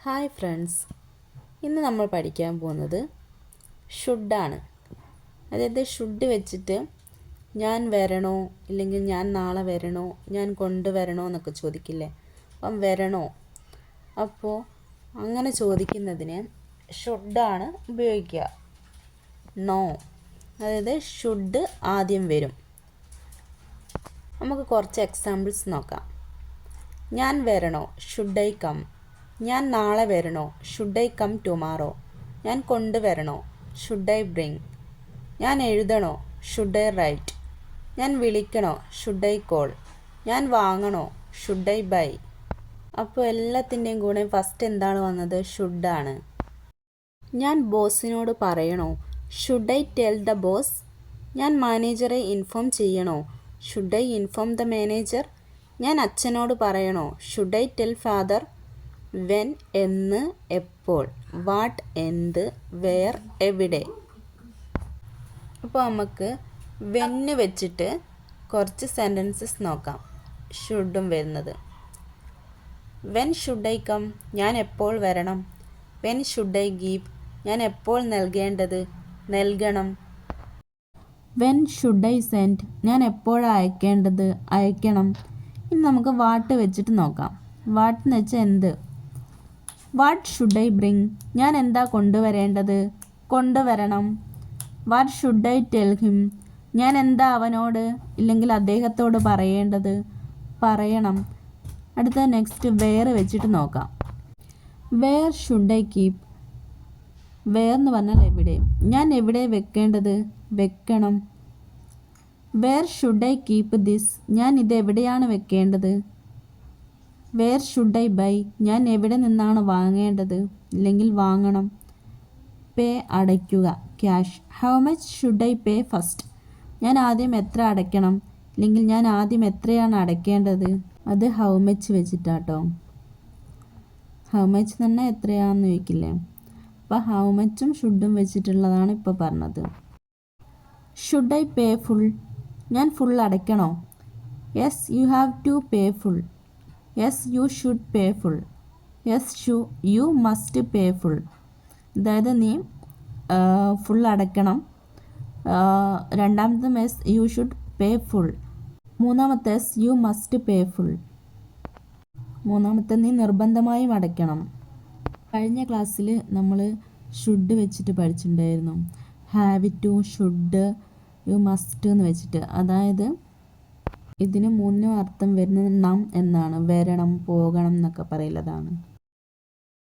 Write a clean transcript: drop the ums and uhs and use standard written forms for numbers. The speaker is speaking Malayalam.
ഹായ് ഫ്രണ്ട്സ്, ഇന്ന് നമ്മൾ പഠിക്കാൻ പോകുന്നത് ഷുഡാണ്. അതായത് ഷുഡ് വെച്ചിട്ട് ഞാൻ വരണോ, ഇല്ലെങ്കിൽ ഞാൻ നാളെ വരണോ, ഞാൻ കൊണ്ടുവരണോ എന്നൊക്കെ ചോദിക്കില്ലേ. അപ്പം വരണോ, അപ്പോൾ അങ്ങനെ ചോദിക്കുന്നതിന് ഷുഡാണ് ഉപയോഗിക്കുക. നോ, അതായത് ഷുഡ് ആദ്യം വരും. നമുക്ക് കുറച്ച് എക്സാമ്പിൾസ് നോക്കാം. ഞാൻ വരണോ, ഷുഡ് ഐ കം. ഞാൻ നാളെ വരണോ, ഷുഡ് ഐ കം ടുമാറോ. ഞാൻ കൊണ്ടുവരണോ, ഷുഡ് ഐ ബ്രിങ്. ഞാൻ എഴുതണോ, ഷുഡ് ഐ റൈറ്റ്. ഞാൻ വിളിക്കണോ, ഷുഡ് ഐ കോൾ. ഞാൻ വാങ്ങണോ, ഷുഡ് ഐ ബൈ. അപ്പോൾ എല്ലാത്തിൻ്റെയും കൂടെ ഫസ്റ്റ് എന്താണ് വന്നത്? ഷുഡാണ്. ഞാൻ ബോസിനോട് പറയണോ, should I tell the boss. ഞാൻ മാനേജറെ ഇൻഫോം ചെയ്യണോ, should I inform the manager. ഞാൻ അച്ഛനോട് പറയണോ, should I tell father. When എന്ന്, എപ്പോൾ. വാട്ട് എന്ത്, വെയർ എവിടെ. അപ്പോൾ നമുക്ക് വെന്ന് വെച്ചിട്ട് കുറച്ച് സെൻറ്റൻസസ് നോക്കാം. ഷുഡും വരുന്നത്. വെൻ ഷുഡ് ഐ കം, ഞാൻ എപ്പോൾ വരണം. വെൻ ഷുഡ് ഐ ഗീവ്, ഞാൻ എപ്പോൾ നൽകേണ്ടത്, നൽകണം. വെൻ ഷുഡ് ഐ സെൻഡ്, ഞാൻ എപ്പോഴാണ് അയക്കേണ്ടത്, അയക്കണം. ഇനി നമുക്ക് വാട്ട് വെച്ചിട്ട് നോക്കാം. വാട്ട് എന്ന് വെച്ചാൽ എന്ത്. വാട്ട് ഷുഡ് ഐ ബ്രിങ്, ഞാൻ എന്താ കൊണ്ടുവരേണ്ടത്, കൊണ്ടുവരണം. What should I tell him, ഞാൻ എന്താ അവനോട് ഇല്ലെങ്കിൽ അദ്ദേഹത്തോട് പറയേണ്ടത്, പറയണം. അടുത്ത നെക്സ്റ്റ് വെയർ വെച്ചിട്ട് നോക്കാം. Where should I keep. Where എന്ന് പറഞ്ഞാൽ എവിടെ, ഞാൻ എവിടെ വെക്കേണ്ടത്, വെക്കണം. Where should I keep this, ഞാൻ ഇത് എവിടെയാണ് വെക്കേണ്ടത്. വെയർ ഷുഡ് ഐ ബൈ, ഞാൻ എവിടെ നിന്നാണ് വാങ്ങേണ്ടത് ഇല്ലെങ്കിൽ വാങ്ങണം. പേ, അടയ്ക്കുക, cash. How much should I pay first, ഞാൻ ആദ്യം എത്ര അടയ്ക്കണം ഇല്ലെങ്കിൽ ഞാൻ ആദ്യം എത്രയാണ് അടയ്ക്കേണ്ടത്. അത് ഹൗ മച്ച് വെച്ചിട്ടാട്ടോ. ഹൗ മച്ച് എന്ന് പറഞ്ഞാൽ എത്രയാണെന്ന് ചോദിക്കില്ലേ. അപ്പോൾ ഹൗ മച്ചും ഷുഡും വെച്ചിട്ടുള്ളതാണ് ഇപ്പോൾ പറഞ്ഞത്. ഷുഡ് ഐ പേ ഫുൾ, ഞാൻ ഫുൾ അടയ്ക്കണോ. Yes you have to pay full. Yes you should pay full. Yes you must pay full. അതായത് നീ ഫുൾ അടയ്ക്കണം. രണ്ടാമത്തെ yes you should pay full. മൂന്നാമത്തെ yes you must pay full. മൂന്നാമത്തെ നീ നിർബന്ധമായും അടയ്ക്കണം. കഴിഞ്ഞ ക്ലാസ്സിൽ നമ്മൾ ഷുഡ് വെച്ചിട്ട് പഠിച്ചിട്ടുണ്ടായിരുന്നു. Have to, should, you must എന്ന് വെച്ചിട്ട്. അതായത് ഇതിന് മൂന്നും അർത്ഥം വരുന്നത് നം എന്നാണ്. വരണം, പോകണം എന്നൊക്കെ പറയുന്നതാണ്.